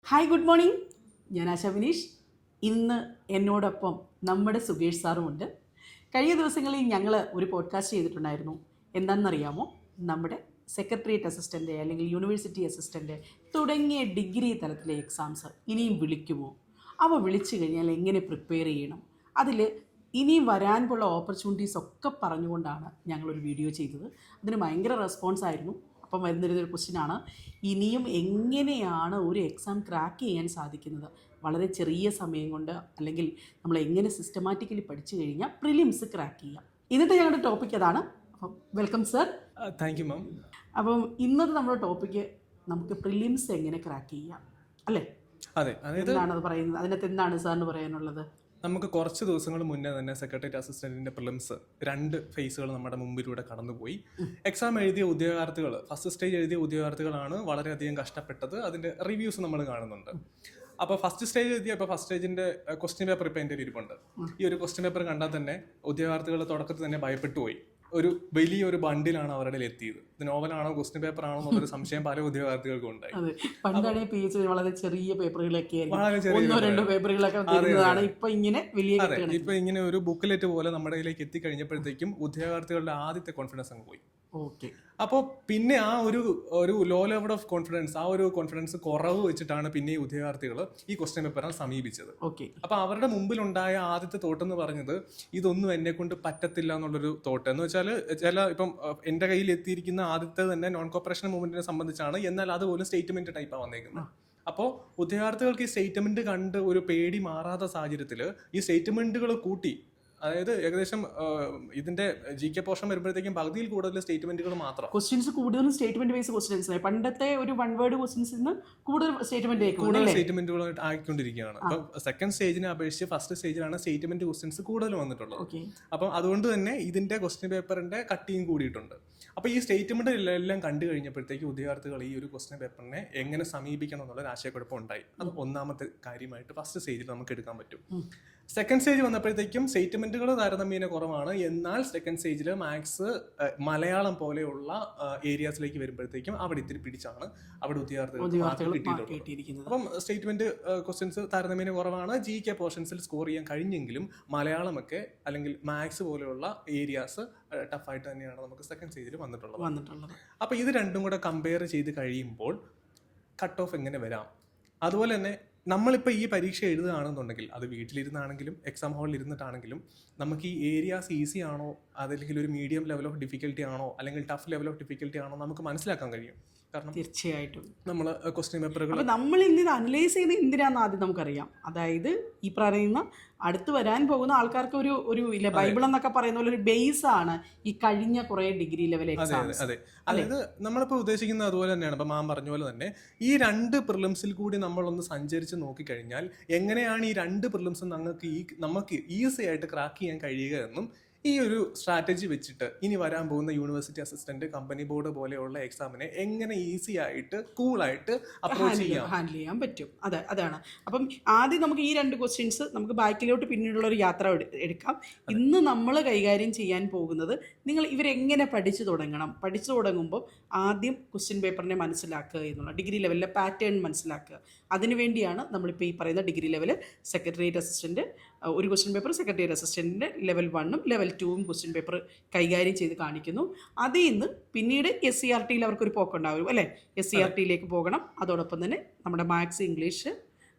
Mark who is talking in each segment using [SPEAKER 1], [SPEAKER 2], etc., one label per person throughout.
[SPEAKER 1] Hi, good morning. ഞാൻ ആശ വിനീഷ്. ഇന്ന് എന്നോടൊപ്പം നമ്മുടെ സുകേഷ് സാറുമുണ്ട്. കഴിഞ്ഞ ദിവസങ്ങളിൽ ഞങ്ങൾ ഒരു പോഡ്കാസ്റ്റ് ചെയ്തിട്ടുണ്ടായിരുന്നു. എന്താണെന്നറിയാമോ? നമ്മുടെ സെക്രട്ടേറിയറ്റ് അസിസ്റ്റൻ്റ് അല്ലെങ്കിൽ യൂണിവേഴ്സിറ്റി അസിസ്റ്റൻ്റ് തുടങ്ങിയ ഡിഗ്രി തലത്തിലെ എക്സാംസ് ഇനിയും വിളിക്കുമോ? അവ വിളിച്ചു കഴിഞ്ഞാൽ എങ്ങനെ പ്രിപ്പയർ ചെയ്യണം? അതിൽ ഇനിയും വരാൻ പോലുള്ള ഓപ്പർച്യൂണിറ്റീസ് ഒക്കെ പറഞ്ഞുകൊണ്ടാണ് ഞങ്ങളൊരു വീഡിയോ ചെയ്തത്. അതിന് ഭയങ്കര റെസ്പോൺസായിരുന്നു. അപ്പം വരുന്നൊരു ക്വസ്റ്റ്യനാണ്, ഇനിയും എങ്ങനെയാണ് ഒരു എക്സാം ക്രാക്ക് ചെയ്യാൻ സാധിക്കുന്നത്? വളരെ ചെറിയ സമയം കൊണ്ട്, അല്ലെങ്കിൽ നമ്മൾ എങ്ങനെ സിസ്റ്റമാറ്റിക്കലി പഠിച്ചു കഴിഞ്ഞാൽ പ്രിലിംസ് ക്രാക്ക് ചെയ്യാം. ഇന്നത്തെ ഞങ്ങളുടെ ടോപ്പിക് അതാണ്. അപ്പം welcome sir.
[SPEAKER 2] Thank you ma'am.
[SPEAKER 1] അപ്പം ഇന്നത്തെ നമ്മുടെ ടോപ്പിക്ക് നമുക്ക് പ്രിലിംസ് എങ്ങനെ ക്രാക്ക് ചെയ്യാം, അല്ലേ?
[SPEAKER 2] അതെ, അതായത്
[SPEAKER 1] എന്താണത് പറയുന്നത്? അതിനകത്ത് എന്താണ് സാറിന് പറയാനുള്ളത്?
[SPEAKER 2] നമുക്ക് കുറച്ച് ദിവസങ്ങൾ മുന്നേ തന്നെ സെക്രട്ടേറിയറ്റ് അസിസ്റ്റന്റിന്റെ പ്രിലിംസ് 2 ഫേസുകൾ നമ്മുടെ മുമ്പിലൂടെ കടന്നുപോയി. എക്സാം എഴുതിയ ഉദ്യോഗാർത്ഥികൾ, ഫസ്റ്റ് സ്റ്റേജ് എഴുതിയ ഉദ്യോഗാർത്ഥികളാണ് വളരെയധികം കഷ്ടപ്പെട്ടത്. അതിന്റെ റിവ്യൂസ് നമ്മൾ കാണുന്നുണ്ട്. അപ്പോൾ ഫസ്റ്റ് സ്റ്റേജ് എഴുതിയ ഫസ്റ്റ് സ്റ്റേജിന്റെ ക്വസ്റ്റ്യൻ പേപ്പർ ഇപ്പം എൻ്റെ ഇരിപ്പുണ്ട്. ഈ ഒരു ക്വസ്റ്റ്യൻ പേപ്പർ കണ്ടാൽ തന്നെ ഉദ്യോഗാർത്ഥികൾ തുടക്കത്തിൽ തന്നെ ഭയപ്പെട്ടു പോയി. ഒരു വലിയൊരു ബണ്ടിലാണ് അവരുടെ എത്തിയത്. ഇത് നോവലാണോ ക്വസ്റ്റ്യൻ പേപ്പർ ആണോ എന്നുള്ളൊരു സംശയം പല ഉദ്യോഗാർത്ഥികൾക്കും ഉണ്ടായി.
[SPEAKER 1] പണ്ടാണെങ്കിൽ PH വളരെ ചെറിയ പേപ്പറുകളൊക്കെ,
[SPEAKER 2] വളരെ ചെറിയ
[SPEAKER 1] 1-2 പേപ്പറുകളൊക്കെ തരുന്നതാണ്. ഇപ്പൊ ഇങ്ങനെ വലിയ,
[SPEAKER 2] ഇപ്പൊ ഇങ്ങനെ ഒരു ബുക്ക്ലെറ്റ് പോലെ നമ്മുടെ കയ്യിലേക്ക് എത്തിക്കഴിഞ്ഞപ്പോഴത്തേക്കും ഉദ്യോഗാർത്ഥികളുടെ ആദ്യത്തെ കോൺഫിഡൻസ് അങ്ങ് പോയി.
[SPEAKER 1] ഓക്കെ.
[SPEAKER 2] അപ്പോൾ പിന്നെ ആ ഒരു ലോ ലെവൽ ഓഫ് കോൺഫിഡൻസ്, ആ ഒരു കോൺഫിഡൻസ് കുറവ് വെച്ചിട്ടാണ് പിന്നെ ഈ ഉദ്യോഗാർത്ഥികൾ ഈ ക്വസ്റ്റ്യൻ പേപ്പറിനെ സമീപിച്ചത്.
[SPEAKER 1] ഓക്കെ.
[SPEAKER 2] അപ്പൊ അവരുടെ മുമ്പിലുണ്ടായ ആദ്യത്തെ തോട്ടെന്ന് പറഞ്ഞത്, ഇതൊന്നും എന്നെ കൊണ്ട് പറ്റത്തില്ല എന്നുള്ളൊരു തോട്ട്. എന്ന് വെച്ചാൽ ഇപ്പം എന്റെ കയ്യിൽ എത്തിയിരിക്കുന്ന ആദ്യത്തെ തന്നെ നോൺ കോപ്പറേഷൻ മൂവ്മെന്റിനെ സംബന്ധിച്ചാണ്. എന്നാൽ അതുപോലും സ്റ്റേറ്റ്മെന്റ് ടൈപ്പാണ് വന്നേക്കുന്നത്. അപ്പോൾ ഉദ്യോഗാർത്ഥികൾക്ക് ഈ സ്റ്റേറ്റ്മെന്റ് കണ്ട് ഒരു പേടി മാറാത്ത സാഹചര്യത്തിൽ ഈ സ്റ്റേറ്റ്മെന്റുകൾ കൂട്ടി, അതായത് ഏകദേശം ഇതിന്റെ GK പോർഷൻ വരുമ്പോഴത്തേക്കും പകുതിയിൽ കൂടുതൽ സ്റ്റേറ്റ്മെന്റുകൾ മാത്രം.
[SPEAKER 1] ക്വസ്റ്റ്യൻസ് കൂടുതലും സ്റ്റേറ്റ്മെന്റ് ബേസ് ക്വസ്റ്റ്യൻസ്. പണ്ടത്തെ ഒരു 1 വേർഡ് ക്വസ്റ്റ്യൻസിൽ നിന്ന് കൂടുതൽ
[SPEAKER 2] സ്റ്റേറ്റ്മെന്റുകൾ ആയിക്കൊണ്ടിരിക്കുകയാണ്. അപ്പം സെക്കൻഡ് സ്റ്റേജിനെ അപേക്ഷിച്ച് ഫസ്റ്റ് സ്റ്റേജിലാണ് സ്റ്റേറ്റ്മെന്റ് ക്വസ്റ്റ്യൻസ് കൂടുതൽ വന്നിട്ടുള്ളത്. അപ്പം അതുകൊണ്ട് തന്നെ ഇതിന്റെ ക്വസ്റ്റ്യൻ പേപ്പറിന്റെ കട്ടിയും കൂടിയിട്ടുണ്ട്. അപ്പോൾ ഈ സ്റ്റേറ്റ്മെന്റ് എല്ലാം കണ്ടു കഴിഞ്ഞപ്പോഴത്തേക്ക് ഉദ്യോഗാർത്ഥികൾ ഈ ഒരു ക്വസ്റ്റ്യൻ പേപ്പറിനെ എങ്ങനെ സമീപിക്കണം എന്നുള്ള ആശയക്കുഴപ്പം ഉണ്ടായി. അത് ഒന്നാമത്തെ കാര്യമായിട്ട് ഫസ്റ്റ് സ്റ്റേജിൽ നമുക്ക് എടുക്കാൻ പറ്റും. സെക്കൻഡ് സ്റ്റേജ് വന്നപ്പോഴത്തേക്കും സ്റ്റേറ്റ്മെന്റുകൾ താരതമ്യേന കുറവാണ്. എന്നാൽ സെക്കൻഡ് സ്റ്റേജിൽ മാത്സ്, മലയാളം പോലെയുള്ള ഏരിയാസിലേക്ക് വരുമ്പോഴത്തേക്കും അവിടെ ഇത്തിരി പിടിച്ചാണ് അവിടെ ഉദ്യോഗാർത്ഥികൾ കിട്ടിയിട്ടുള്ളത്. അപ്പം സ്റ്റേറ്റ്മെന്റ് ക്വസ്റ്റ്യൻസ് താരതമ്യേന കുറവാണ്. GK പോർഷൻസിൽ സ്കോർ ചെയ്യാൻ കഴിഞ്ഞെങ്കിലും മലയാളമൊക്കെ അല്ലെങ്കിൽ മാത്സ് പോലെയുള്ള ഏരിയാസ് ടഫായിട്ട് തന്നെയാണ് നമുക്ക് സെക്കൻഡ് സ്റ്റേജിൽ വന്നിട്ടുള്ളത്. അപ്പോൾ ഇത് രണ്ടും കൂടെ കമ്പയർ ചെയ്ത് കഴിയുമ്പോൾ കട്ട് ഓഫ് എങ്ങനെ വരാം? അതുപോലെ തന്നെ നമ്മളിപ്പോൾ ഈ പരീക്ഷ എഴുതുകയാണെന്നുണ്ടെങ്കിൽ, അത് വീട്ടിലിരുന്നാണെങ്കിലും എക്സാം ഹാളിൽ ഇരുന്നിട്ടാണെങ്കിലും, നമുക്ക് ഈ ഏരിയാസ് ഈസി ആണോ, അതല്ലെങ്കിൽ ഒരു മീഡിയം ലെവൽ ഓഫ് ഡിഫിക്കൽട്ടി ആണോ, അല്ലെങ്കിൽ ടഫ് ലെവൽ ഓഫ് ഡിഫിക്കൽട്ടി ആണോ നമുക്ക് മനസ്സിലാക്കാൻ കഴിയും. കാരണം
[SPEAKER 1] തീർച്ചയായിട്ടും
[SPEAKER 2] നമ്മൾ ക്വസ്റ്റ്യൻ പേപ്പറുകൾ
[SPEAKER 1] നമ്മൾ ഇന്ന് അനലൈസ് ചെയ്യുന്നത് എന്തിനാണെന്ന് ആദ്യം നമുക്കറിയാം. അതായത് ഈ പറയുന്ന അടുത്ത് വരാൻ പോകുന്ന ആൾക്കാർക്ക് ഒരു ഇല്ല, ബൈബിൾ എന്നൊക്കെ പറയുന്ന പോലെ ഒരു ബേസ് ആണ് ഈ കഴിഞ്ഞ കുറെ ഡിഗ്രി ലെവൽ എക്സാംസ്.
[SPEAKER 2] അതെ, അതായത് നമ്മളിപ്പോൾ ഉദ്ദേശിക്കുന്നത് അതുപോലെ തന്നെയാണ്. ഇപ്പം മാം പറഞ്ഞ പോലെ തന്നെ ഈ 2 പ്രിലിംസിൽ കൂടി നമ്മളൊന്ന് സഞ്ചരിച്ച് നോക്കിക്കഴിഞ്ഞാൽ എങ്ങനെയാണ് ഈ 2 പ്രിലിംസും നമുക്ക് ഈസി ആയിട്ട് ക്രാക്ക് ചെയ്യാൻ കഴിയുക എന്നും, ഈ ഒരു സ്ട്രാറ്റജി വെച്ചിട്ട് ഇനി വരാൻ പോകുന്ന യൂണിവേഴ്സിറ്റി അസിസ്റ്റന്റ്, കമ്പനി ബോർഡ് പോലെയുള്ള എക്സാമിനെ എങ്ങനെ ഈസി ആയിട്ട് കൂളായിട്ട് അപ്രോച്ച്
[SPEAKER 1] ഹാൻഡിൽ ചെയ്യാൻ പറ്റും. അതാണ്. അപ്പം ആദ്യം നമുക്ക് ഈ 2 ക്വസ്റ്റ്യൻസ് നമുക്ക് ബാക്കിലോട്ട് പിന്നീടുള്ള ഒരു യാത്ര എടുക്കാം. ഇന്ന് നമ്മൾ കൈകാര്യം ചെയ്യാൻ പോകുന്നത്, നിങ്ങൾ ഇവരെങ്ങനെ പഠിച്ചു തുടങ്ങുമ്പോൾ ആദ്യം ക്വസ്റ്റ്യൻ പേപ്പറിനെ മനസ്സിലാക്കുക എന്നുള്ള, ഡിഗ്രി ലെവലിലെ പാറ്റേൺ മനസ്സിലാക്കുക. അതിനുവേണ്ടിയാണ് നമ്മളിപ്പോൾ ഈ പറയുന്ന ഡിഗ്രി ലെവൽ സെക്രട്ടേറിയറ്റ് അസിസ്റ്റന്റ്, ഒരു ക്വസ്റ്റ്യൻ പേപ്പർ സെക്രട്ടേറിയറ്റ് അസിസ്റ്റന്റിന്റെ ലെവൽ 1ഉം ലെവൽ 2ഉം ക്വസ്റ്റ്യൻ പേപ്പർ കൈകാര്യം ചെയ്ത് കാണിക്കുന്നു. അതിൽ നിന്ന് പിന്നീട് SCRTയിൽ അവർക്കൊരു പോക്കുണ്ടാവും, അല്ലേ? SCRTയിലേക്ക് പോകണം. അതോടൊപ്പം തന്നെ നമ്മുടെ മാത്സ്, ഇംഗ്ലീഷ്,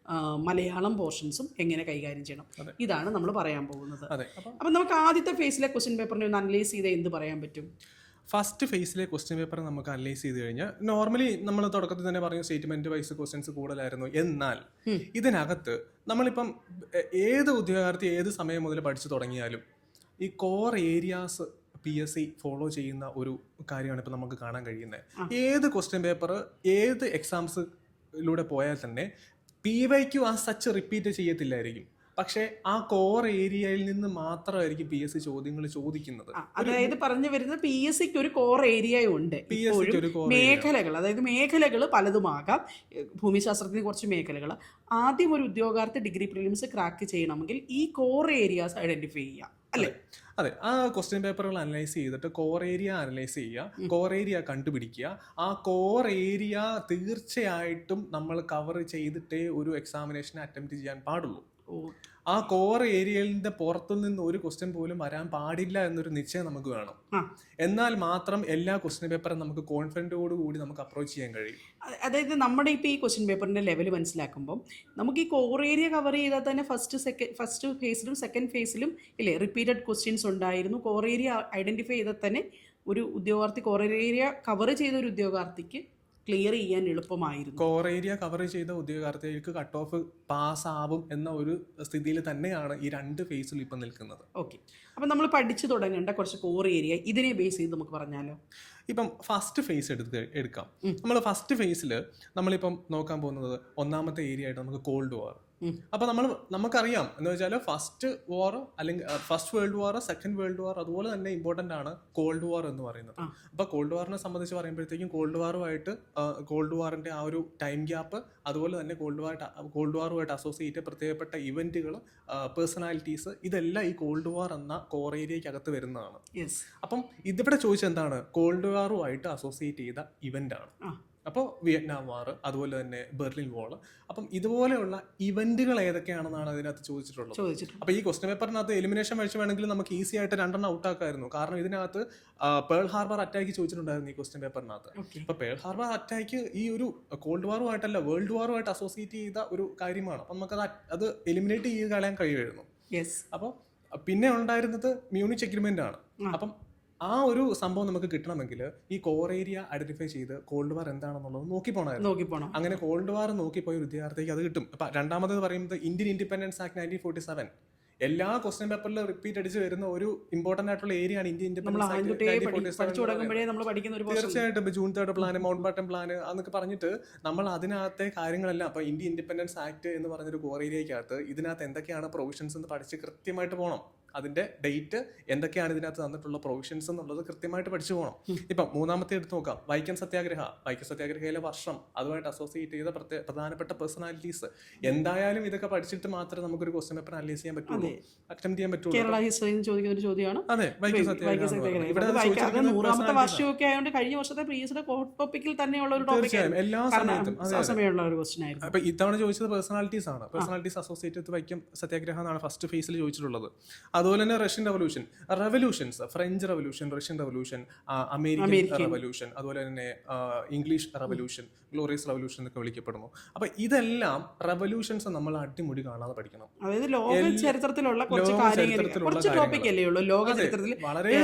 [SPEAKER 1] മലയാളം പോർഷൻസും എങ്ങനെ കൈകാര്യം ചെയ്യണം, ഇതാണ് നമ്മൾ പറയാൻ പോകുന്നത്. അപ്പം നമുക്ക് ആദ്യത്തെ ഫേസിലെ ക്വസ്റ്റ്യൻ പേപ്പറിനെ ഒന്ന് അനലൈസ് ചെയ്ത് എന്ത് പറയാൻ പറ്റും?
[SPEAKER 2] ഫസ്റ്റ് ഫേസിലെ ക്വസ്റ്റ്യൻ പേപ്പർ നമുക്ക് അനലൈസ് ചെയ്ത് കഴിഞ്ഞാൽ, നോർമലി നമ്മൾ തുടക്കത്തിൽ തന്നെ പറഞ്ഞ സ്റ്റേറ്റ്മെന്റ് വൈസ് ക്വസ്റ്റ്യൻസ് കൂടുതലായിരുന്നു. എന്നാൽ ഇതിനകത്ത് നമ്മളിപ്പം ഏത് ഉദ്യോഗാർത്ഥി ഏത് സമയം മുതൽ പഠിച്ചു തുടങ്ങിയാലും ഈ കോർ ഏരിയാസ് PSC ഫോളോ ചെയ്യുന്ന ഒരു കാര്യമാണ് ഇപ്പം നമുക്ക് കാണാൻ കഴിയുന്നത്. ഏത് ക്വസ്റ്റ്യൻ പേപ്പർ ഏത് എക്സാംസിലൂടെ പോയാൽ തന്നെ PYQ ആ സച്ച് റിപ്പീറ്റ് ചെയ്യത്തില്ലായിരിക്കും. പക്ഷെ ആ കോർ ഏരിയയിൽ നിന്ന് മാത്രമായിരിക്കും PSC ചോദ്യങ്ങൾ ചോദിക്കുന്നത്.
[SPEAKER 1] അതായത് പറഞ്ഞു വരുന്നത് PSCക്ക് ഒരു കോർ ഏരിയ ഉണ്ട്. മേഖലകൾ, അതായത് മേഖലകൾ പലതുമാകാം. ഭൂമിശാസ്ത്രത്തിന് കുറച്ച് മേഖലകൾ. ആദ്യം ഒരു ഉദ്യോഗാർത്ഥി ഡിഗ്രി പ്രിലിംസ് ക്രാക്ക് ചെയ്യണമെങ്കിൽ ഈ കോർ ഏരിയാസ് ഐഡന്റിഫൈ ചെയ്യാം, അല്ലേ?
[SPEAKER 2] അതെ, ആ ക്വസ്റ്റ്യൻ പേപ്പറുകൾ അനലൈസ് ചെയ്തിട്ട് കോർ ഏരിയ അനലൈസ് ചെയ്യുക, കോർ ഏരിയ കണ്ടുപിടിക്കുക. ആ കോർ ഏരിയ തീർച്ചയായിട്ടും നമ്മൾ കവർ ചെയ്തിട്ടേ ഒരു എക്സാമിനേഷൻ അറ്റംപ്റ്റ് ചെയ്യാൻ പാടുള്ളൂ. ആ കോർ ഏരിയലിന്റെ പുറത്തു നിന്ന് ഒരു ക്വസ്റ്റ്യൻ പോലും വരാൻ പാടില്ല എന്നൊരു നിശ്ചയം നമുക്ക് വേണം. എന്നാൽ മാത്രം എല്ലാ ക്വസ്റ്റ്യൻ പേപ്പറും നമുക്ക് കോൺഫിഡൻറ്റോട് കൂടി നമുക്ക് അപ്രോച്ച് ചെയ്യാൻ കഴിയും.
[SPEAKER 1] അതായത് നമ്മുടെ ഇപ്പോൾ ഈ ക്വസ്റ്റ്യൻ പേപ്പറിൻ്റെ ലെവൽ മനസ്സിലാക്കുമ്പോൾ നമുക്ക് ഈ കോർ ഏരിയ കവർ ചെയ്താൽ തന്നെ ഫസ്റ്റ് ഫേസിലും സെക്കൻഡ് ഫേസിലും ഇല്ലേ റിപ്പീറ്റഡ് ക്വസ്റ്റ്യൻസ് ഉണ്ടായിരുന്നു. കോർ ഏരിയ ഐഡൻറ്റിഫൈ ചെയ്താൽ തന്നെ ഒരു ഉദ്യോഗാർത്ഥി കോർ ഏരിയ കവർ ചെയ്ത ഒരു ഉദ്യോഗാർത്ഥിക്ക് ക്ലിയർ ചെയ്യാൻ എളുപ്പമായിരുന്നു.
[SPEAKER 2] കോർ ഏരിയ കവർ ചെയ്ത ഉദ്യോഗാർത്ഥികൾക്ക് കട്ട് ഓഫ് പാസ്സാവും എന്ന ഒരു സ്ഥിതിയിൽ തന്നെയാണ് ഈ രണ്ട് ഫേസിൽ ഇപ്പം നിൽക്കുന്നത്.
[SPEAKER 1] ഓക്കെ, അപ്പം നമ്മൾ പഠിച്ചു തുടങ്ങേണ്ട കുറച്ച് കോർ ഏരിയ ഇതിനെ ബേസ് ചെയ്ത് നമുക്ക് പറഞ്ഞാലോ?
[SPEAKER 2] ഇപ്പം ഫസ്റ്റ് ഫേസ് എടുക്കാം. നമ്മൾ ഫസ്റ്റ് ഫേസിൽ നമ്മളിപ്പം നോക്കാൻ പോകുന്നത് ഒന്നാമത്തെ ഏരിയ ആയിട്ട് നമുക്ക് കോൾഡ് വാർ. അപ്പോൾ നമുക്കറിയാം എന്ന് വെച്ചാൽ ഫസ്റ്റ് വാർ അല്ലെങ്കിൽ first world war, second world war അതുപോലെ തന്നെ ഇമ്പോർട്ടൻ്റ് ആണ് കോൾഡ് വാർ എന്ന് പറയുന്നത്. അപ്പോൾ കോൾഡ് വാറിനെ സംബന്ധിച്ച് പറയുമ്പോഴത്തേക്കും കോൾഡ് വാറിൻ്റെ ആ ഒരു ടൈം ഗ്യാപ്പ്, അതുപോലെ തന്നെ കോൾഡ് വാറുമായിട്ട് അസോസിയേറ്റ് പ്രത്യേകപ്പെട്ട ഇവന്റുകൾ, പേഴ്സണാലിറ്റീസ്, ഇതെല്ലാം ഈ കോൾഡ് വാർ എന്ന കോർ ഏരിയക്കകത്ത് വരുന്നതാണ്. അപ്പം ഇതിവിടെ ചോദിച്ചത് എന്താണ്? കോൾഡ് വാറുമായിട്ട് അസോസിയേറ്റ് ചെയ്ത ഇവന്റ് ആണ്. അപ്പോൾ വിയറ്റ്നാം വാർ, അതുപോലെ തന്നെ ബെർലിൻ വാൾ. അപ്പം ഇതുപോലെയുള്ള ഇവന്റുകൾ ഏതൊക്കെയാണെന്നാണ് അതിനകത്ത് ചോദിച്ചിട്ടുള്ളത്. അപ്പോൾ ഈ ക്വസ്റ്റ്യൻ പേപ്പറിനകത്ത് എലിമിനേഷൻ വഴിച്ച് വേണമെങ്കിൽ നമുക്ക് ഈസി ആയിട്ട് 2 ഔട്ടാക്കായിരുന്നു. കാരണം ഇതിനകത്ത് പേൾ ഹാർബർ അറ്റാക്ക് ചോദിച്ചിട്ടുണ്ടായിരുന്നു ഈ ക്വസ്റ്റ്യൻ പേപ്പറിനകത്ത്. അപ്പോൾ പേൾ ഹാർബർ അറ്റാക്ക് ഈ ഒരു കോൾഡ് വാറുമായിട്ടല്ല വേൾഡ് വാറുമായിട്ട് അസോസിയേറ്റ് ചെയ്ത ഒരു കാര്യമാണ്. അപ്പം നമുക്കത് അത് എലിമിനേറ്റ് ചെയ്ത് കളയാൻ കഴിയുമായിരുന്നു. അപ്പോൾ പിന്നെ ഉണ്ടായിരുന്നത് മ്യൂണിച്ച് എഗ്രിമെന്റ് ആണ്. അപ്പം ആ ഒരു സംഭവം നമുക്ക് കിട്ടണമെങ്കിൽ ഈ കോർ ഏരിയ ഐഡന്റിഫൈ ചെയ്ത് കോൾഡ് വാർ എന്താണെന്നുള്ളത് നോക്കി പോകണം. അങ്ങനെ കോൾഡ് വാർ നോക്കിപ്പോയ വിദ്യാർത്ഥിക്ക് അത് കിട്ടും. ഇപ്പം രണ്ടാമത് പറയുന്നത് ഇന്ത്യൻ ഇൻഡിപെൻഡൻസ് ആക്ട് 1947. എല്ലാ ക്വസ്റ്റ്യൻ പേപ്പറിലും റിപ്പീറ്റ് അടിച്ച് വരുന്ന ഒരു ഇമ്പോർട്ടന്റ് ആയിട്ടുള്ള ഏരിയ ആണ് ഇന്ത്യൻ ഇൻഡിപെൻഡൻസ് ആക്ട് 1947. തീർച്ചയായിട്ടും June 3 plan, mount batten plan എന്നൊക്കെ പറഞ്ഞിട്ട് നമ്മൾ അതിനകത്തെ കാര്യങ്ങളെല്ലാം ഇപ്പൊ ഇന്ത്യൻ ഇൻഡിപെൻഡൻസ് ആക്ട് എന്ന് പറഞ്ഞൊരു കോർ ഏരിയക്കകത്ത് ഇതിനകത്ത് എന്തൊക്കെയാണ് പ്രൊവിഷൻസ് എന്ന് പഠിച്ച് കൃത്യമായിട്ട് പോകണം. അതിന്റെ ഡേറ്റ് എന്തൊക്കെയാണ് ഇതിനകത്ത് തന്നിട്ടുള്ള പ്രൊവിഷൻസ് എന്നുള്ളത് കൃത്യമായിട്ട് പഠിച്ചു പോകണം. ഇപ്പം മൂന്നാമത്തെ എടുത്ത് നോക്കാം, വൈക്കം സത്യാഗ്രഹയിലെ വർഷം, അതുമായിട്ട് അസോസിയേറ്റ് ചെയ്ത പ്രധാനപ്പെട്ട പേഴ്സണാലിറ്റീസ്. എന്തായാലും ഇതൊക്കെ പഠിച്ചിട്ട് മാത്രമേ നമുക്കൊരു ക്വസ്റ്റ്യൻ പേപ്പർ അനലൈസ് ചെയ്യാൻ പറ്റുള്ളൂ, അറ്റംപ്റ്റ് ചെയ്യാൻ പറ്റുള്ളൂ.
[SPEAKER 1] കേരള ഹിസ്റ്ററിയിൽ ചോദിക്കുന്ന ഒരു ചോദ്യമാണ്.
[SPEAKER 2] അതെ, വൈക്കം സത്യാഗ്രഹം.
[SPEAKER 1] 100ാമത്തെ വർഷമൊക്കെ ആയതുകൊണ്ട് കഴിഞ്ഞ വർഷത്തെ പ്രീവിയസ് ടോപ്പിക്കിൽ തന്നെയുള്ള ഒരു ടോപ്പിക്
[SPEAKER 2] എല്ലാ
[SPEAKER 1] സമയമുള്ള ഒരു ക്വസ്റ്റ്യൻ ആയിരുന്നു.
[SPEAKER 2] അപ്പൊ ഇത്തവണ ചോദിച്ചത് പേഴ്സണാലിറ്റീസ് ആണ്. പേഴ്സണാലിറ്റീസ് അസോസിയേറ്റ് വിത്ത് വൈക്കം സത്യാഗ്രഹം എന്നാണ് ഫസ്റ്റ് ഫേസിൽ ചോദിച്ചിട്ടുള്ളത്. അതുപോലെ തന്നെ Russian revolutions, French revolution, Russian revolution, American revolution, അതുപോലെ തന്നെ ഇംഗ്ലീഷ് റെവല്യൂഷൻ, ഗ്ലോറിയസ് റെവല്യൂഷൻ എന്നൊക്കെ വിളിക്കപ്പെടുന്നു. അപ്പൊ ഇതെല്ലാം റെവല്യൂഷൻസ് നമ്മൾ അടിമുടി കാണാതെ പഠിക്കണം.
[SPEAKER 1] അതായത് ലോക ചരിത്രത്തിലുള്ള കുറച്ച് ടോപ്പിക് അല്ലേ ഉള്ളൂ. ലോക ചരിത്രത്തിൽ വളരെ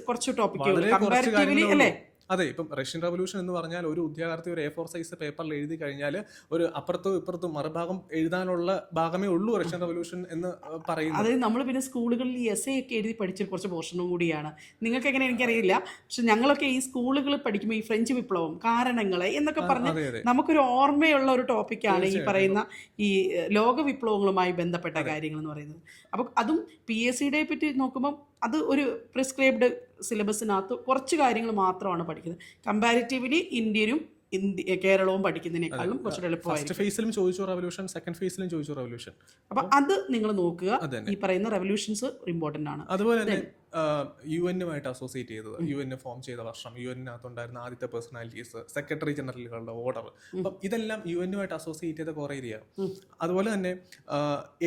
[SPEAKER 1] കുറച്ച് ടോപ്പിക്കുകൾ കമ്പാരിറ്റീവ്ലി അല്ലേ.
[SPEAKER 2] അതെ, ഇപ്പം റഷ്യൻ റെവല്യൂഷൻ എന്ന് പറഞ്ഞാൽ ഒരു ഉദ്യോഗാർത്ഥി ഒരു A4 സൈസ് പേപ്പറിൽ എഴുതി കഴിഞ്ഞാൽ ഒരു അപ്പുറത്തും ഇപ്പുറത്തും മറുഭാഗം എഴുതാനുള്ള ഭാഗമേ ഉള്ളൂ റഷ്യൻ റെവല്യൂഷൻ എന്ന് പറയുന്നത്.
[SPEAKER 1] അതായത് നമ്മൾ പിന്നെ സ്കൂളുകളിൽ essay ഒക്കെ എഴുതി പഠിച്ച കുറച്ച് പോർഷനും കൂടിയാണ്. നിങ്ങൾക്ക് എങ്ങനെ എനിക്കറിയില്ല, പക്ഷെ ഞങ്ങളൊക്കെ ഈ സ്കൂളുകളിൽ പഠിക്കുമ്പോൾ ഈ ഫ്രഞ്ച് വിപ്ലവം, കാരണങ്ങളെ എന്നൊക്കെ പറഞ്ഞ് നമുക്കൊരു ഓർമ്മയുള്ള ഒരു ടോപ്പിക്കാണ് ഈ പറയുന്ന ഈ ലോക വിപ്ലവങ്ങളുമായി ബന്ധപ്പെട്ട കാര്യങ്ങൾ എന്ന് പറയുന്നത്. അപ്പം അതും PSCയുടെ പറ്റി നോക്കുമ്പം അത് ഒരു പ്രിസ്ക്രൈബ്ഡ് സിലബസിനകത്ത് കുറച്ച് കാര്യങ്ങൾ മാത്രമാണ് പഠിക്കുന്നത്. കമ്പാരിറ്റീവ്ലി ഇന്ത്യനും കേരളവും പഠിക്കുന്നതിനേക്കാളും കുറച്ചുകൂടെ എളുപ്പമായിരിക്കും.
[SPEAKER 2] ഫസ്റ്റ് ഫേസിലും ചോദിച്ചു റെവല്യൂഷൻ, സെക്കൻഡ് ഫേസിലും ചോദിച്ചു റെവല്യൂഷൻ.
[SPEAKER 1] അപ്പൊ അത് നിങ്ങൾ നോക്കുക. ഈ പറയുന്ന റെവല്യൂഷൻസ് ഇമ്പോർട്ടന്റ് ആണ്.
[SPEAKER 2] അതുപോലെ തന്നെ UN-നുമായിട്ട് അസോസിയേറ്റ് ചെയ്തത്, UN ഫോം ചെയ്ത വർഷം, UN-നകത്തുണ്ടായിരുന്ന ആദ്യത്തെ പേഴ്സണാലിറ്റീസ്, സെക്രട്ടറി ജനറലുകളുടെ ഓർഡർ, അപ്പം ഇതെല്ലാം UN-നുമായിട്ട് അസോസിയേറ്റ് ചെയ്ത കുറെ ഏരിയ. അതുപോലെ തന്നെ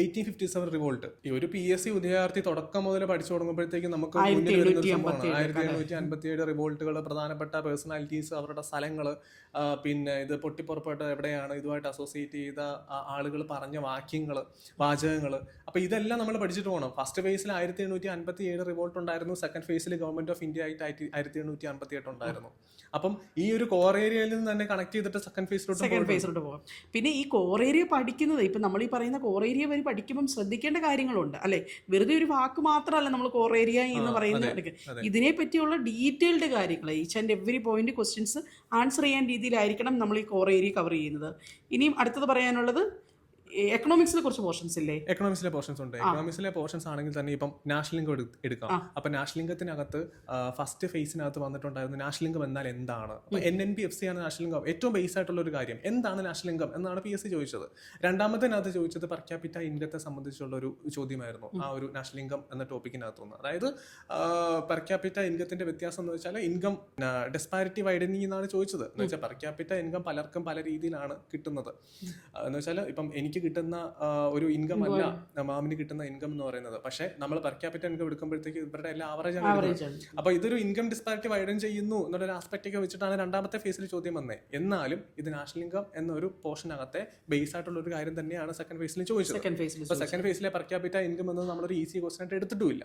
[SPEAKER 2] 1857 റിവോൾട്ട്. ഈ ഒരു PSC ഉദ്യോഗാർത്ഥി തുടക്കം മുതൽ പഠിച്ചു തുടങ്ങുമ്പോഴത്തേക്കും നമുക്ക് മുന്നിൽ വരുന്ന സംഭവമാണ് 1757 റിവോൾട്ടുകൾ, പ്രധാനപ്പെട്ട പേഴ്സണാലിറ്റീസ്, അവരുടെ സ്ഥലങ്ങൾ, പിന്നെ ഇത് പൊട്ടിപ്പുറപ്പെട്ട എവിടെയാണ്, ഇതുമായിട്ട് അസോസിയേറ്റ് ചെയ്ത ആളുകൾ പറഞ്ഞ വാചകങ്ങൾ. അപ്പൊ ഇതെല്ലാം നമ്മൾ പഠിച്ചിട്ട് പോകണം. ഫസ്റ്റ് ഫേസിൽ 1757 റിവോൾട്ട് ഉണ്ടായിരുന്നു. സെക്കൻഡ് ഫേസിൽ ഗവൺമെന്റ് ഓഫ് ഇന്ത്യ ആയിട്ട് 1858 ഉണ്ടായിരുന്നു. അപ്പം ഈ ഒരു കോർ ഏരിയയിൽ നിന്ന് തന്നെ കണക്ട് ചെയ്തിട്ട് സെക്കൻഡ് ഫേസിലോട്ട്
[SPEAKER 1] പോകാം. പിന്നെ ഈ കോർ ഏരിയ പഠിക്കുന്നത് ഇപ്പം നമ്മൾ ഈ പറയുന്ന കോർ ഏരിയ വരെ പഠിക്കുമ്പം ശ്രദ്ധിക്കേണ്ട കാര്യങ്ങളുണ്ട് അല്ലെ. വെറുതെ ഒരു വാക്ക് മാത്രമല്ല നമ്മൾ കോർ ഏരിയ എന്ന് പറയുന്നത്. ഇതിനെ പറ്റിയുള്ള ഡീറ്റെയിൽഡ് കാര്യങ്ങൾ, each and every point questions answer ചെയ്യാൻ രീതിയിലായിരിക്കണം നമ്മൾ ഈ കോർ ഏരിയ കവർ ചെയ്യുന്നത്. ഇനിയും അടുത്തത് പറയാനുള്ളത് എക്കണോമിക്സിൽ കുറച്ച് പോർഷൻസ് ഇല്ലേ?
[SPEAKER 2] എക്കണോമിക്സിലെ പോർഷൻസ് ഉണ്ട്. എക്കണോമിക്സിലെ പോർഷൻസ് ആണെങ്കിൽ തന്നെ ഇപ്പം നാഷണൽ ഇൻകം എടുക്കാം. അപ്പൊ നാഷണൽ ഇൻകത്തിനകത്ത് ഫസ്റ്റ് ഫേസിനകത്ത് വന്നിട്ടുണ്ടായിരുന്നു നാഷണൽ ഇൻകം എന്നാൽ എന്താണ്. അപ്പൊ NNPFC ആണ് നാഷണൽ ഇൻകം. ഏറ്റവും ബേസ് ആയിട്ടുള്ള ഒരു കാര്യം എന്താണ് നാഷണൽ ഇൻകം എന്നാണ് PSC ചോദിച്ചത്. രണ്ടാമതിനകത്ത് ചോദിച്ചത് പെർ ക്യാപിറ്റ ഇൻകത്തെ സംബന്ധിച്ചുള്ള ഒരു ചോദ്യമായിരുന്നു ആ ഒരു നാഷണൽ ഇൻകം എന്ന ടോപ്പിക്കിനകത്ത് നിന്ന്. അതായത് പെർ ക്യാപിറ്റ ഇൻകത്തിന്റെ വ്യത്യാസം എന്ന് വെച്ചാൽ ഇൻകം ഡിസ്പാരിറ്റി വൈഡനിങ് എന്നാണ് ചോദിച്ചത്. എന്ന് വെച്ചാൽ പെർ ക്യാപിറ്റ ഇൻകം പലർക്കും പല രീതിയിലാണ് കിട്ടുന്നത്. എന്ന് വെച്ചാൽ ഇപ്പം എനിക്ക് കിട്ടുന്ന ഒരു ഇൻകം അല്ല മാമിന് കിട്ടുന്ന ഇൻകം എന്ന് പറയുന്നത്. പക്ഷെ നമ്മൾ പെർ ക്യാപിറ്റ ഇൻകം എടുക്കുമ്പോഴത്തേക്ക് ഇവരുടെ എല്ലാം ആവറേജ് ആണ്. അപ്പൊ ഇതൊരു ഇൻകം ഡിസ്പാരിറ്റി വൈഡൻ ചെയ്യുന്നു എന്നുള്ളൊരു ആസ്പെക്ട് ഒക്കെ വെച്ചിട്ടാണ് രണ്ടാമത്തെ ഫേസിൽ ചോദ്യം വന്നത്. എന്നാലും ഇത് നാഷണൽ ഇൻകം എന്നൊരു പോർഷനകത്തെ ബേസ് ആയിട്ടുള്ള ഒരു കാര്യം തന്നെയാണ് സെക്കൻഡ് ഫേസിൽ ചോദിച്ചത്. അപ്പൊ സെക്കൻഡ് ഫേസിലെ പെർ ക്യാപിറ്റ ഇൻകം എന്നത് നമ്മളൊരു ഈസി ക്വസ്റ്റൻ ആയിട്ട് എടുത്തിട്ടുമില്ല.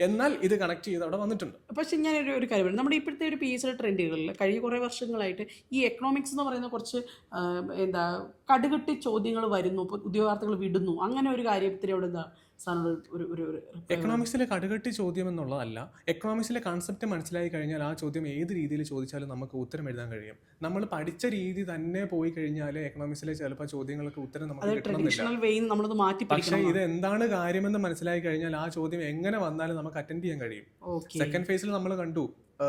[SPEAKER 2] എന്നാൽ ഇത് കണക്ട് ചെയ്ത് അവിടെ വന്നിട്ടുണ്ട്.
[SPEAKER 1] പക്ഷെ ഞാൻ ഒരു കാര്യം പറഞ്ഞു, നമ്മുടെ ഇപ്പോഴത്തെ ഒരു PSC ട്രെൻഡുകളിൽ കഴിഞ്ഞ കുറേ വർഷങ്ങളായിട്ട് ഈ എക്കണോമിക്സ് എന്ന് പറയുന്ന കുറച്ച് എന്താ കടുകട്ടി ചോദ്യങ്ങൾ വരുന്നു, ഉദ്യോഗാർത്ഥികൾ വിടുന്നു, അങ്ങനെ ഒരു കാര്യത്തിൽ അവിടെ എന്താ
[SPEAKER 2] എക്കണോമിക്സിലെ കടുകട്ടി ചോദ്യം എന്നുള്ളതല്ല. എക്കണോമിക്സിലെ കൺസെപ്റ്റ് മനസ്സിലായി കഴിഞ്ഞാൽ ആ ചോദ്യം ഏത് രീതിയിൽ ചോദിച്ചാലും നമുക്ക് ഉത്തരം എഴുതാൻ കഴിയും. നമ്മൾ പഠിച്ച രീതി തന്നെ പോയി കഴിഞ്ഞാൽ എക്കണോമിക്സിലെ ചിലപ്പോൾ ചോദ്യങ്ങൾക്ക് ഉത്തരം നമുക്ക് കിട്ടണമെന്നില്ല. പക്ഷേ ഇത് എന്താണ് കാര്യമെന്ന് മനസ്സിലായി കഴിഞ്ഞാൽ ആ ചോദ്യം എങ്ങനെ വന്നാലും നമുക്ക് അറ്റൻഡ് ചെയ്യാൻ കഴിയും. സെക്കൻഡ് ഫേസിൽ നമ്മൾ കണ്ടു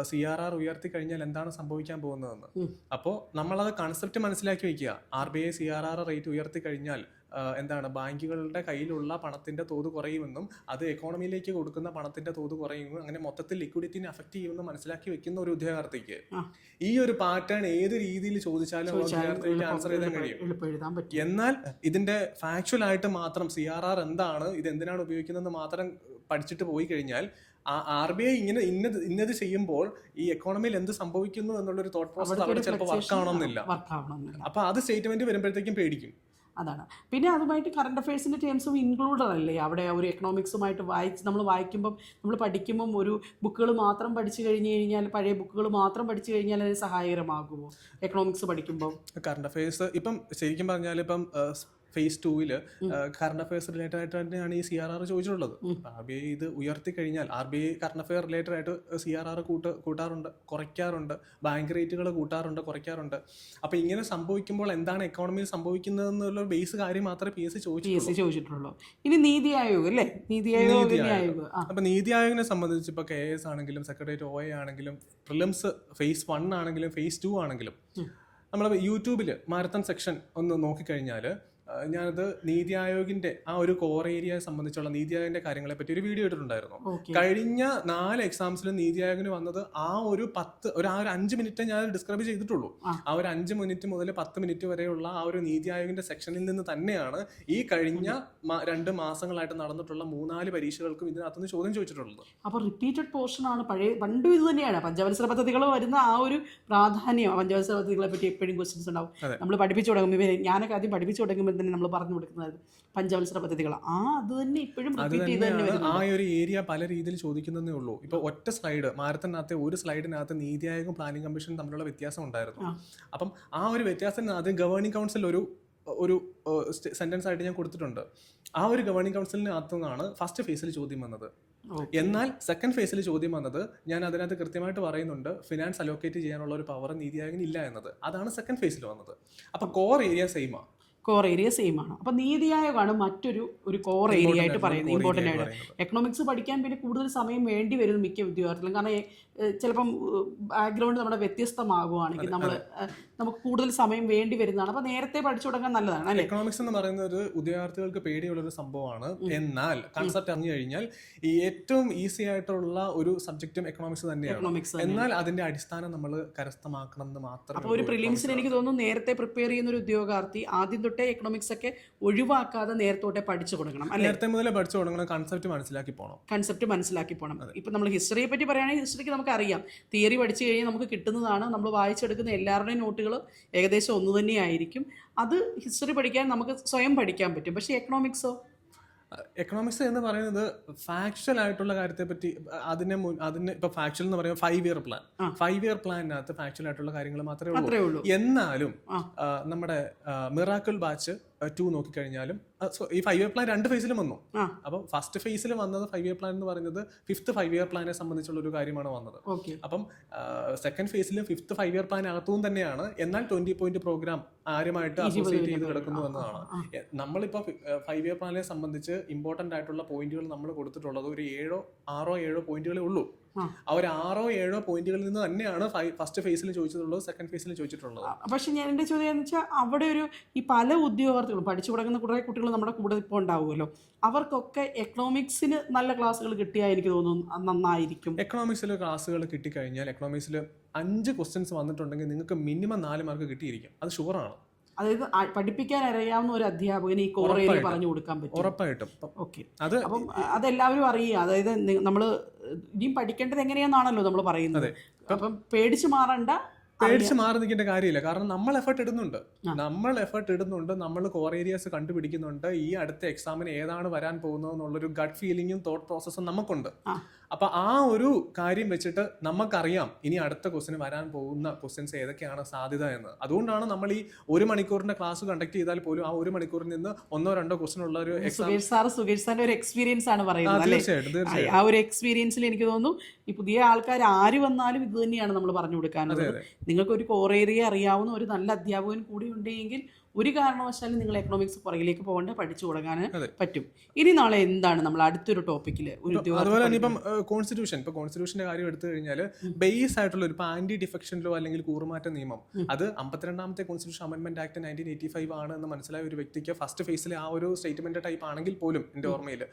[SPEAKER 2] CRR ഉയർത്തി കഴിഞ്ഞാൽ എന്താണ് സംഭവിക്കാൻ പോകുന്നതെന്ന്. അപ്പോൾ നമ്മളത് കൺസെപ്റ്റ് മനസ്സിലാക്കി വെക്കുക. RBI CRR റേറ്റ് ഉയർത്തി കഴിഞ്ഞാൽ എന്താണ് ബാങ്കുകളുടെ കയ്യിലുള്ള പണത്തിന്റെ തോത് കുറയുമെന്നും അത് എക്കോണമിയിലേക്ക് കൊടുക്കുന്ന പണത്തിന്റെ തോത് കുറയുമെന്നും അങ്ങനെ മൊത്തത്തിൽ ലിക്വിഡിറ്റിനെ അഫക്ട് ചെയ്യുമെന്ന് മനസ്സിലാക്കി വെക്കുന്ന ഒരു ഉദ്യോഗാർത്ഥിക്ക് ഈ ഒരു പാറ്റേൺ ഏത് രീതിയിൽ ചോദിച്ചാലും ഉദ്യോഗാർത്ഥിക്ക് ആൻസർ ചെയ്താൻ കഴിയും. എന്നാൽ ഇതിന്റെ ഫാക്ച്വൽ ആയിട്ട് മാത്രം CRR എന്താണ്, ഇത് എന്തിനാണ് ഉപയോഗിക്കുന്നതെന്ന് മാത്രം പഠിച്ചിട്ട് പോയി കഴിഞ്ഞാൽ RBI ഇന്നത് ചെയ്യുമ്പോൾ ഈ എക്കോണമിയിൽ എന്ത് സംഭവിക്കുന്നു എന്നുള്ളൊരു തോട്ട് പ്രോസസ് അവിടെ ചിലപ്പോൾ വർക്ക് ആവണമെന്നില്ല. അപ്പൊ അത് സ്റ്റേറ്റ്മെന്റ് വരുമ്പോഴത്തേക്കും പേടിക്കും.
[SPEAKER 1] അതാണ്. പിന്നെ അതുമായിട്ട് കറണ്ട് അഫയേഴ്സിൻ്റെ ടേംസും ഇൻക്ലൂഡഡ് അല്ലേ അവിടെ? ഒരു എക്കണോമിക്സുമായിട്ട് നമ്മൾ വായിക്കുമ്പം നമ്മൾ പഠിക്കുമ്പം ഒരു ബുക്കുകൾ മാത്രം പഠിച്ചു കഴിഞ്ഞാൽ, പഴയ ബുക്കുകൾ മാത്രം പഠിച്ചു കഴിഞ്ഞാൽ അത് സഹായകരമാകുമോ എക്കണോമിക്സ് പഠിക്കുമ്പോൾ?
[SPEAKER 2] കറണ്ട് അഫയേഴ്സ് ഇപ്പം ശരിക്കും പറഞ്ഞാൽ ഇപ്പം phase 2 കറണ്ട് അഫയേഴ്സ് റിലേറ്റഡ് ആയിട്ട് തന്നെയാണ് ഈ CRR ചോദിച്ചിട്ടുള്ളത്. RBI ഇത് ഉയർത്തി കഴിഞ്ഞാൽ RBI കറണ്ട് അഫയർ റിലേറ്റഡ് ആയിട്ട് CRR കൂട്ടാറുണ്ട്, കുറയ്ക്കാറുണ്ട്, ബാങ്ക് റേറ്റുകൾ കൂട്ടാറുണ്ട്, കുറയ്ക്കാറുണ്ട്. അപ്പൊ ഇങ്ങനെ സംഭവിക്കുമ്പോൾ എന്താണ് എക്കോണമിയിൽ സംഭവിക്കുന്നത് എന്നുള്ള ബേസ് കാര്യം മാത്രമേ PSC ചോദിച്ചിട്ടുള്ളൂ.
[SPEAKER 1] ഇനി നീതി ആയോഗ് അല്ലേ? നീതി ആയോഗ്.
[SPEAKER 2] അപ്പൊ നീതി ആയോഗിനെ സംബന്ധിച്ച് ഇപ്പൊ KS ആണെങ്കിലും സെക്രട്ടേറിയറ്റ് OA ആണെങ്കിലും പ്രിലിംസ് phase 1 ആണെങ്കിലും phase 2 ആണെങ്കിലും നമ്മൾ യൂട്യൂബിൽ മാരത്തൺ സെക്ഷൻ ഒന്ന് നോക്കിക്കഴിഞ്ഞാൽ ഞാനത് നീതി ആയോഗിന്റെ ആ ഒരു കോർ ഏരിയയെ സംബന്ധിച്ചുള്ള നീതി ആയോഗിന്റെ കാര്യങ്ങളെ പറ്റി ഒരു വീഡിയോ ഇട്ടിട്ടുണ്ടായിരുന്നു. കഴിഞ്ഞ 4 എക്സാംസിലും നീതി ആയോഗിന് വന്നത് ആ ഒരു 5 മിനിറ്റ് ഞാൻ ഡിസ്ക്രൈബ് ചെയ്തിട്ടുള്ളൂ. ആ ഒരു 5 മിനിറ്റ് മുതൽ 10 മിനിറ്റ് വരെയുള്ള ആ ഒരു നീതി ആയോഗിന്റെ സെക്ഷനിൽ നിന്ന് തന്നെയാണ് ഈ കഴിഞ്ഞ 2 മാസങ്ങളായിട്ട് നടന്നിട്ടുള്ള 3-4 പരീക്ഷകൾക്കും ഇതിനകത്തുനിന്ന് ചോദ്യം ചോദിച്ചിട്ടുള്ളത്.
[SPEAKER 1] അപ്പൊ റിപ്പീറ്റഡ് പോർഷൻ ആണ്. പണ്ടും ഇത് തന്നെയാണ് പഞ്ചവത്സര പദ്ധതികൾ വരുന്ന ആ ഒരു പ്രാധാന്യം. പഞ്ചവത്സര പദ്ധതികളെ പറ്റി എപ്പോഴും ക്വസ്റ്റ്യൻസ് ഉണ്ടാവും. നമ്മൾ പഠിപ്പിച്ചു തുടങ്ങുമ്പോൾ ഞാനൊക്കെ ആദ്യം പഠിപ്പിച്ചു തുടങ്ങുമ്പോൾ തന്നെ നമ്മൾ പറഞ്ഞു കൊടുക്കുന്നത് പഞ്ചവത്സര പദ്ധതികൾ അത് തന്നെ ഇപ്പോഴും
[SPEAKER 2] ആ ഒരു ഏരിയ പല രീതിയിൽ ചോദിക്കുന്നതേ ഉള്ളൂ. ഇപ്പൊ ഒറ്റ സ്ലൈഡ് മാരത്തണിനകത്ത് ഒരു സ്ലൈഡിനകത്ത് നീതി ആയോഗും പ്ലാനിംഗ് കമ്മീഷനും തമ്മിലുള്ള വ്യത്യാസം ഉണ്ടായിരുന്നു. അപ്പം ആ ഒരു വ്യത്യാസത്തിനകത്ത് ഗവേണിംഗ് കൗൺസിൽ ഒരു സെന്റൻസ് ആയിട്ട് ഞാൻ കൊടുത്തിട്ടുണ്ട്. ആ ഒരു ഗവേണിംഗ് കൗൺസിലിനകത്തു നിന്നാണ് ഫസ്റ്റ് ഫേസിൽ ചോദ്യം വന്നത്. എന്നാൽ സെക്കൻഡ് ഫേസിൽ ചോദ്യം വന്നത് ഞാൻ അതിനകത്ത് കൃത്യമായിട്ട് പറയുന്നുണ്ട്, ഫിനാൻസ് അലോക്കേറ്റ് ചെയ്യാനുള്ള ഒരു പവർ നീതി ആയോഗിന് ഇല്ല എന്നത്. അതാണ് സെക്കൻഡ് ഫേസിൽ വന്നത്. അപ്പൊ കോർ ഏരിയ സെയിമാണ്.
[SPEAKER 1] കോർ ഏരിയ സെയിം ആണ്. അപ്പം നീതി ആയോഗാണ് മറ്റൊരു കോർ ഏരിയ ആയിട്ട് പറയുന്നത്, ഇമ്പോർട്ടൻ്റ് ആയിട്ട്. എക്കണോമിക്സ് പഠിക്കാൻ പിന്നെ കൂടുതൽ സമയം വേണ്ടി വരുന്നു മിക്ക വിദ്യാർത്ഥികളും. കാരണം ചിലപ്പം ബാക്ക്ഗ്രൗണ്ട് നമ്മുടെ വ്യത്യസ്തമാകുവാണെങ്കിൽ നമുക്ക് കൂടുതൽ സമയം വേണ്ടി വരുന്നതാണ്. അപ്പം നേരത്തെ പഠിച്ചു തുടങ്ങാൻ നല്ലതാണ് അല്ലേ?
[SPEAKER 2] എക്കണോമിക്സ് എന്ന് പറയുന്നത് ഉദ്യോഗാർത്ഥികൾക്ക് പേടിയുള്ളൊരു സംഭവമാണ്. എന്നാൽ കൺസെപ്റ്റ് അറിഞ്ഞു കഴിഞ്ഞാൽ ഈ ഏറ്റവും ഈസി ആയിട്ടുള്ള ഒരു സബ്ജക്റ്റും എക്കണോമിക്സ് തന്നെയാണ്. എന്നാൽ അതിന്റെ അടിസ്ഥാനം നമ്മൾ കരസ്ഥമാക്കണം എന്ന് മാത്രം.
[SPEAKER 1] അപ്പോൾ ഒരു പ്രിലിംസിന് എനിക്ക് തോന്നുന്നു നേരത്തെ പ്രിപ്പയർ ചെയ്യുന്ന ഒരു ഉദ്യോഗാർത്ഥി ആദ്യം തൊട്ടേ എക്കണോമിക്സ് ഒക്കെ ഒഴിവാക്കാതെ നേരത്തെ പഠിച്ചു കൊടുക്കണം.
[SPEAKER 2] നേരത്തെ മുതലേ പഠിച്ചു കൊടുക്കണം. കൺസെപ്റ്റ് മനസ്സിലാക്കി പോകണം. ഇപ്പം നമ്മൾ ഹിസ്റ്ററിയെ പറ്റി പറയുകയാണെങ്കിൽ ഹിസ്റ്ററിക്ക് നമുക്കറിയാം, തിയറി പഠിച്ചു കഴിഞ്ഞാൽ നമുക്ക് കിട്ടുന്നതാണ്. നമ്മൾ വായിച്ചെടുക്കുന്ന എല്ലാവരുടെയും നോട്ടുകൾ ഏകദേശം ഒന്ന് തന്നെയായിരിക്കും. അത് ഹിസ്റ്ററി പഠിക്കാൻ നമുക്ക് സ്വയം പഠിക്കാൻ പറ്റും. പക്ഷേ എക്കണോമിക്സ് എന്ന് പറയുന്നത് ഫാക്ച്വൽ ആയിട്ടുള്ള കാര്യത്തെ പറ്റി അതിന് ഇപ്പൊ ഫാക്ച്വൽ എന്ന് പറയുമ്പോൾ 5 ഇയർ പ്ലാനിനകത്ത് ഫാക്ച്വൽ ആയിട്ടുള്ള കാര്യങ്ങൾ മാത്രമേ ഉള്ളൂ. എന്നാലും നമ്മുടെ മിറാക്കിൾ ബാച്ച് 2 നോക്കിക്കഴിഞ്ഞാലും ഈ 5 ഇയർ പ്ലാൻ 2 ഫേസിലും വന്നു. അപ്പം ഫസ്റ്റ് ഫേസിൽ വന്നത് 5 ഇയർ പ്ലാൻ എന്ന് പറയുന്നത് 5th 5 ഇയർ പ്ലാനെ സംബന്ധിച്ചുള്ള ഒരു കാര്യമാണ് വന്നത്. അപ്പം സെക്കൻഡ് ഫേസിലും 5th 5 ഇയർ പ്ലാൻ അകത്തും തന്നെയാണ്, എന്നാൽ 20 പോയിന്റ് പ്രോഗ്രാം ആരുമായിട്ട് അസോസിയേറ്റ് ചെയ്ത് കിടക്കുന്നു എന്നതാണ്. നമ്മളിപ്പോൾ 5 ഇയർ പ്ലാനെ സംബന്ധിച്ച് ഇമ്പോർട്ടന്റ് ആയിട്ടുള്ള പോയിന്റുകൾ നമ്മൾ കൊടുത്തിട്ടുള്ളത് ഒരു 6 പോയിന്റുകളേ ഉള്ളൂ. ആ ഒരു 6 പോയിന്റുകളിൽ നിന്ന് തന്നെയാണ് ഫസ്റ്റ് ഫേസിൽ ചോദിച്ചിട്ടുള്ളത്, സെക്കൻഡ് ഫേസിൽ ചോദിച്ചിട്ടുള്ളത്.
[SPEAKER 1] പക്ഷെ ഞാൻ എൻ്റെ ചോദ്യം എന്ന് വെച്ചാൽ അവിടെ ഒരു ഈ പല ഉദ്യോഗാർത്ഥികളും പഠിച്ചു തുടങ്ങുന്ന കുറേ കുട്ടികൾ നമ്മുടെ കൂടെ ഇപ്പോൾ ഉണ്ടാവുമല്ലോ, അവർക്കൊക്കെ എക്കണോമിക്സിന് നല്ല ക്ലാസ്സുകൾ കിട്ടിയാൽ എനിക്ക് തോന്നുന്നു നന്നായിരിക്കും.
[SPEAKER 2] എക്കണോമിക്സിൽ ക്ലാസ്സുകൾ കിട്ടിക്കഴിഞ്ഞാൽ എക്കണോമിക്സിൽ 5 ക്വസ്റ്റ്യൻസ് വന്നിട്ടുണ്ടെങ്കിൽ നിങ്ങൾക്ക് മിനിമം 4 മാർക്ക് കിട്ടിയിരിക്കും, അത് ഷുവറാണ്.
[SPEAKER 1] അതായത് പഠിപ്പിക്കാൻ അറിയാവുന്ന ഒരു അധ്യാപകന് ഈ കോറയിൽ പറഞ്ഞു കൊടുക്കാൻ പറ്റും
[SPEAKER 2] ഉറപ്പായിട്ടും.
[SPEAKER 1] ഓക്കെ, അപ്പം അതെല്ലാവരും അറിയുക. അതായത് നമ്മൾ ഇനിയും പഠിക്കേണ്ടത് എങ്ങനെയാണെന്നാണല്ലോ നമ്മൾ പറയുന്നത്. അപ്പം പേടിച്ച് മാറി
[SPEAKER 2] നിൽക്കേണ്ട കാര്യമില്ല. കാരണം നമ്മൾ എഫർട്ട് ഇടുന്നുണ്ട്, നമ്മൾ കോർ ഏരിയാസ് കണ്ടുപിടിക്കുന്നുണ്ട്. ഈ അടുത്ത എക്സാമിന് ഏതാണ് വരാൻ പോകുന്നത് എന്നുള്ളൊരു ഗട്ട് ഫീലിങ്ങും തോട്ട് പ്രോസസ്സും നമുക്കുണ്ട്. അപ്പൊ ആ ഒരു കാര്യം വെച്ചിട്ട് നമുക്കറിയാം ഇനി അടുത്ത ക്വസ്റ്റിന് വരാൻ പോകുന്ന ക്വസ്റ്റ്യൻസ് ഏതൊക്കെയാണ് സാധ്യത എന്ന്. അതുകൊണ്ടാണ് നമ്മൾ ഈ 1 മണിക്കൂറിന്റെ ക്ലാസ് കണ്ടക്ട് ചെയ്താൽ പോലും ആ 1 മണിക്കൂറിൽ നിന്ന് 1-2 ക്വസ്റ്റ്യൻ ഉള്ള ഒരു
[SPEAKER 1] സുകേഷ് സാറിന്റെ ഒരു എക്സ്പീരിയൻസ് ആണ് പറയുന്നത്. ആ ഒരു എക്സ്പീരിയൻസിൽ എനിക്ക് തോന്നുന്നു ഈ പുതിയ ആൾക്കാർ ആര് വന്നാലും ഇത് തന്നെയാണ് നമ്മൾ പറഞ്ഞു കൊടുക്കാനുള്ളത്. നിങ്ങൾക്ക് ഒരു കോർ ഏരിയ അറിയാവുന്ന ഒരു നല്ല അധ്യാപകൻ കൂടി ഉണ്ടെങ്കിൽ ഒരു കാരണവശാലും നിങ്ങൾ എക്കണോമിക്സ് പുറകിലേക്ക് പോകേണ്ട, പഠിച്ചു തുടങ്ങാൻ പറ്റും. ഇനി നാളെ എന്താണ് നമ്മൾ അടുത്തൊരു ടോപ്പിക്കിൽ ഒരു
[SPEAKER 2] അതുപോലെ തന്നെ ഇപ്പം കോൺസ്റ്റിറ്റ്യൂഷന്റെ കാര്യം എടുത്തു കഴിഞ്ഞാൽ ബേസ് ആയിട്ടുള്ള ഒരു ആന്റി ഡിഫെക്ഷൻ ലോ അല്ലെങ്കിൽ കൂറുമാറ്റ നിയമം, അത് 52ാമത്തെ കോൺസ്റ്റിറ്റ്യൂഷൻ അമെന്റ്മെന്റ് ആക്ട് 1985 ആണ് എന്ന് മനസ്സിലായ ഒരു വ്യക്തിക്ക് ഫസ്റ്റ് ഫേസിൽ ആ ഒരു സ്റ്റേറ്റ്മെന്റ് ടൈപ്പ് ആണെങ്കിൽ പോലും എൻ്റെ ഓർമ്മയിൽ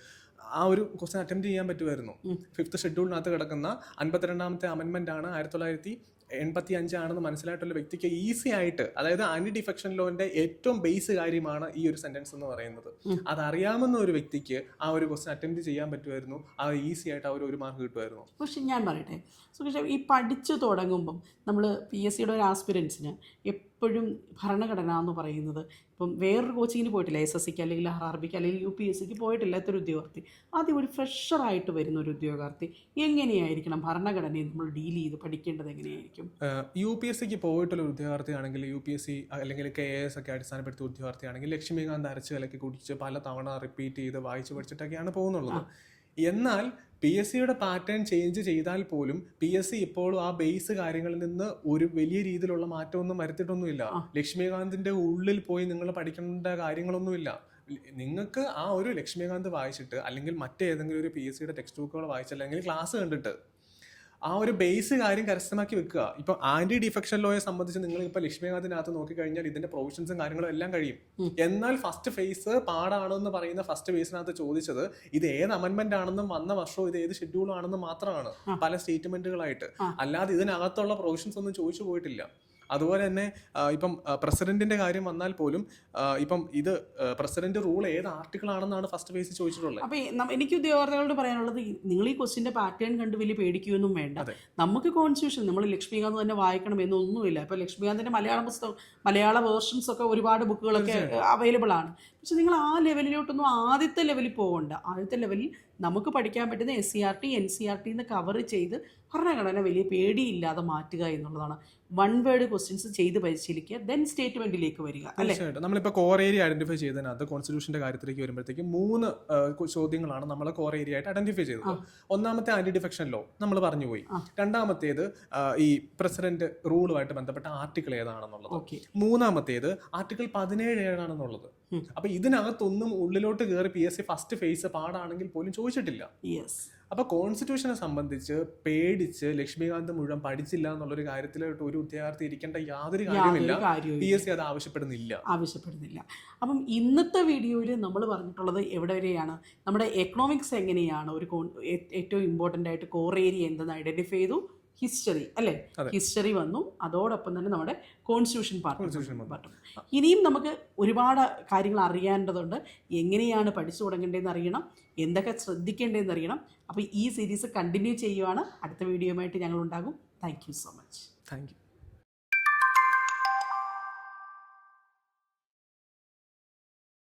[SPEAKER 2] ആ ഒരു ക്വസ്റ്റ്യൻ അറ്റംപ്റ്റ് ചെയ്യാൻ പറ്റുമായിരുന്നു. 5th ഷെഡ്യൂളിനകത്ത് കിടക്കുന്ന 52ാമത്തെ അമെന്റ്മെന്റ് ആണ് 1985 ആണെന്ന് മനസ്സിലായിട്ടുള്ള വ്യക്തിക്ക് ഈസി ആയിട്ട്, അതായത് ആന്റി ഡിഫെക്ഷൻ ലോന്റെ ഏറ്റവും ബേസ് കാര്യമാണ് ഈ ഒരു സെന്റൻസ് എന്ന് പറയുന്നത്. അതറിയാവുന്ന ഒരു വ്യക്തിക്ക് ആ ഒരു ക്വസ്റ്റ്യൻ അറ്റംപ്റ്റ് ചെയ്യാൻ പറ്റുമായിരുന്നു, ആ ഈസി ആയിട്ട് ആ ഒരു മാർക്ക് കിട്ടുമായിരുന്നു.
[SPEAKER 1] പക്ഷെ ഞാൻ പറയട്ടെ സുകേഷ്, ഈ പഠിച്ചു തുടങ്ങുമ്പം നമ്മൾ PSC ഒരു ആസ്പിരൻസിന് എപ്പോഴും ഭരണഘടന എന്ന് പറയുന്നത്, ഇപ്പം വേറൊരു കോച്ചിങ്ങിന് പോയിട്ടില്ല, SSCക്ക് അല്ലെങ്കിൽ RRBക്ക് അല്ലെങ്കിൽ UPSCക്ക് പോയിട്ടില്ലാത്തൊരു ഉദ്യോഗാർത്ഥി, ആദ്യം ഒരു ഫ്രഷറായിട്ട് വരുന്ന ഒരു ഉദ്യോഗാർത്ഥി എങ്ങനെയായിരിക്കണം ഭരണഘടനയെ നമ്മൾ ഡീൽ ചെയ്ത് പഠിക്കേണ്ടത് എങ്ങനെയായിരിക്കും?
[SPEAKER 2] UPSCക്ക് പോയിട്ടുള്ള ഉദ്യോഗാർത്ഥിയാണെങ്കിൽ, UPSC അല്ലെങ്കിൽ KS ഒക്കെ അടിസ്ഥാനപ്പെടുത്തിയ ഉദ്യോഗാർത്ഥിയാണെങ്കിൽ ലക്ഷ്മികാന്ത് അരച്ച് കലക്കി കുടിച്ച് പല തവണ റിപ്പീറ്റ് ചെയ്ത് വായിച്ച് പഠിച്ചിട്ടൊക്കെയാണ് പോകുന്നുള്ളത്. എന്നാൽ PSCയുടെ പാറ്റേൺ ചേഞ്ച് ചെയ്താൽ പോലും PSC ഇപ്പോഴും ആ ബേസ് കാര്യങ്ങളിൽ നിന്ന് ഒരു വലിയ രീതിയിലുള്ള മാറ്റമൊന്നും വരുത്തിയിട്ടൊന്നുമില്ല. ലക്ഷ്മികാന്തിന്റെ ഉള്ളിൽ പോയി നിങ്ങൾ പഠിക്കേണ്ട കാര്യങ്ങളൊന്നുമില്ല. നിങ്ങൾക്ക് ആ ഒരു ലക്ഷ്മികാന്ത് വായിച്ചിട്ട് അല്ലെങ്കിൽ മറ്റേതെങ്കിലും ഒരു PSCയുടെ ടെക്സ്റ്റ് ബുക്കുകൾ വായിച്ചല്ലെങ്കിൽ ക്ലാസ് കണ്ടിട്ട് ആ ഒരു ബേസ് കാര്യം കരസ്ഥമാക്കി വെക്കുക. ഇപ്പൊ ആന്റി ഡിഫെക്ഷൻ ലോയെ സംബന്ധിച്ച് നിങ്ങൾ ഇപ്പൊ ലക്ഷ്മികാന്തിനകത്ത് നോക്കിക്കഴിഞ്ഞാൽ ഇതിന്റെ പ്രൊവിഷൻസും കാര്യങ്ങളും എല്ലാം കഴിയും. എന്നാൽ ഫസ്റ്റ് ഫേസ് പാടാണെന്ന് പറയുന്ന ഫസ്റ്റ് ഫേസിനകത്ത് ചോദിച്ചത് ഇത് ഏത് അമെന്റ്മെന്റ് ആണെന്നും വന്ന വർഷവും ഇത് ഏത് ഷെഡ്യൂൾ ആണെന്നും മാത്രമാണ്, പല സ്റ്റേറ്റ്മെന്റുകളായിട്ട്. അല്ലാതെ ഇതിനകത്തുള്ള പ്രൊവിഷൻസ് ഒന്നും ചോദിച്ചു പോയിട്ടില്ല. അതുപോലെ തന്നെ ഇപ്പം പ്രസിഡന്റിന്റെ കാര്യം വന്നാൽ പോലും ഇപ്പം ഇത് പ്രസിഡന്റ് റൂൾ ഏത് ആർട്ടിക്കിൾ ആണെന്നാണ് ഫസ്റ്റ് ഫേസ് ചോദിച്ചിട്ടുള്ളത്.
[SPEAKER 1] അപ്പൊ എനിക്ക് ഉദ്യോഗാർത്ഥികളോട് പറയാനുള്ളത്, നിങ്ങൾ ഈ ക്വസ്റ്റിന്റെ പാറ്റേൺ കണ്ട് വലിയ പേടിക്കുകയൊന്നും വേണ്ട. നമുക്ക് കോൺസ്റ്റിറ്റ്യൂഷൻ നമ്മൾ ലക്ഷ്മികാന്ത് തന്നെ വായിക്കണം എന്നൊന്നുമില്ല. ഇപ്പൊ ലക്ഷ്മികാന്തിന്റെ മലയാള വേർഷൻസ് ഒക്കെ ഒരുപാട് ബുക്കുകളൊക്കെ അവൈലബിൾ ആണ്. പക്ഷെ നിങ്ങൾ ആ ലെവലിലോട്ടൊന്നും ആദ്യത്തെ ലെവലിൽ പോകണ്ട. ആദ്യത്തെ ലെവലിൽ നമുക്ക് പഠിക്കാൻ പറ്റുന്ന SCERT NCERT എന്ന് കവർ ചെയ്ത് ഭരണഘടന വലിയ പേടിയില്ലാതെ മാറ്റുക എന്നുള്ളതാണ്. 1 വേർഡ് ക്വസ്റ്റ്യൻസ് ചെയ്ത് പരിശീലിക്കുക, ദെൻ സ്റ്റേറ്റ്മെന്റിലേക്ക് വരിക.
[SPEAKER 2] തീർച്ചയായിട്ടും നമ്മളിപ്പോൾ കോർ ഏരിയ ഐഡന്റിഫൈ ചെയ്തതിനകത്ത് കോൺസ്റ്റിറ്റ്യൂഷന്റെ കാര്യത്തിലേക്ക് വരുമ്പോഴത്തേക്കും 3 ചോദ്യങ്ങളാണ് നമ്മൾ കോർ ഏരിയ ആയിട്ട് ഐഡന്റിഫൈ ചെയ്തത്. ഒന്നാമത്തെ ആന്റി ഡിഫെക്ഷൻ ലോ നമ്മൾ പറഞ്ഞുപോയി. രണ്ടാമത്തേത് ഈ പ്രസിഡന്റ് റൂളുമായിട്ട് ബന്ധപ്പെട്ട ആർട്ടിക്കിൾ ഏതാണെന്നുള്ളത്. മൂന്നാമത്തേത് ആർട്ടിക്കിൾ 17 ഏതാണെന്നുള്ളത്. അപ്പൊ ഇതിനകത്തൊന്നും ഉള്ളിലോട്ട് കയറി PSC ഫസ്റ്റ് ഫേസ് പാടാണെങ്കിൽ പോലും ചോദിച്ചിട്ടില്ല. അപ്പൊ കോൺസ്റ്റിറ്റ്യൂഷനെ സംബന്ധിച്ച് പേടിച്ച് ലക്ഷ്മികാന്ത് മുഴുവൻ പഠിച്ചില്ല എന്നുള്ളൊരു കാര്യത്തിലോട്ട് ഒരു ഉദ്യോഗാർത്ഥി ഇരിക്കേണ്ട യാതൊരു കാര്യമില്ല. PSC അത് ആവശ്യപ്പെടുന്നില്ല. അപ്പം ഇന്നത്തെ വീഡിയോയിൽ നമ്മൾ പറഞ്ഞിട്ടുള്ളത് എവിടെ വരെയാണ്, നമ്മുടെ എക്കണോമിക്സ് എങ്ങനെയാണ് ഒരു ഏറ്റവും ഇമ്പോർട്ടൻ്റ് ആയിട്ട് കോർ ഏരിയ എന്തെന്ന് ഐഡന്റിഫൈ ചെയ്തു, ഹിസ്റ്ററി അല്ലേ, ഹിസ്റ്ററി വന്നു, അതോടൊപ്പം തന്നെ നമ്മുടെ കോൺസ്റ്റിറ്റ്യൂഷൻ പാർട്ടും. ഇനിയും നമുക്ക് ഒരുപാട് കാര്യങ്ങൾ അറിയേണ്ടതുണ്ട്. എങ്ങനെയാണ് പഠിച്ചു തുടങ്ങേണ്ടതെന്ന് അറിയണം, എന്തൊക്കെ ശ്രദ്ധിക്കേണ്ടതെന്ന് അറിയണം. അപ്പോൾ ഈ സീരീസ് കണ്ടിന്യൂ ചെയ്യുവാണ്. അടുത്ത വീഡിയോയുമായിട്ട് ഞങ്ങൾ ഉണ്ടാകും. Thank you so much. Thank you.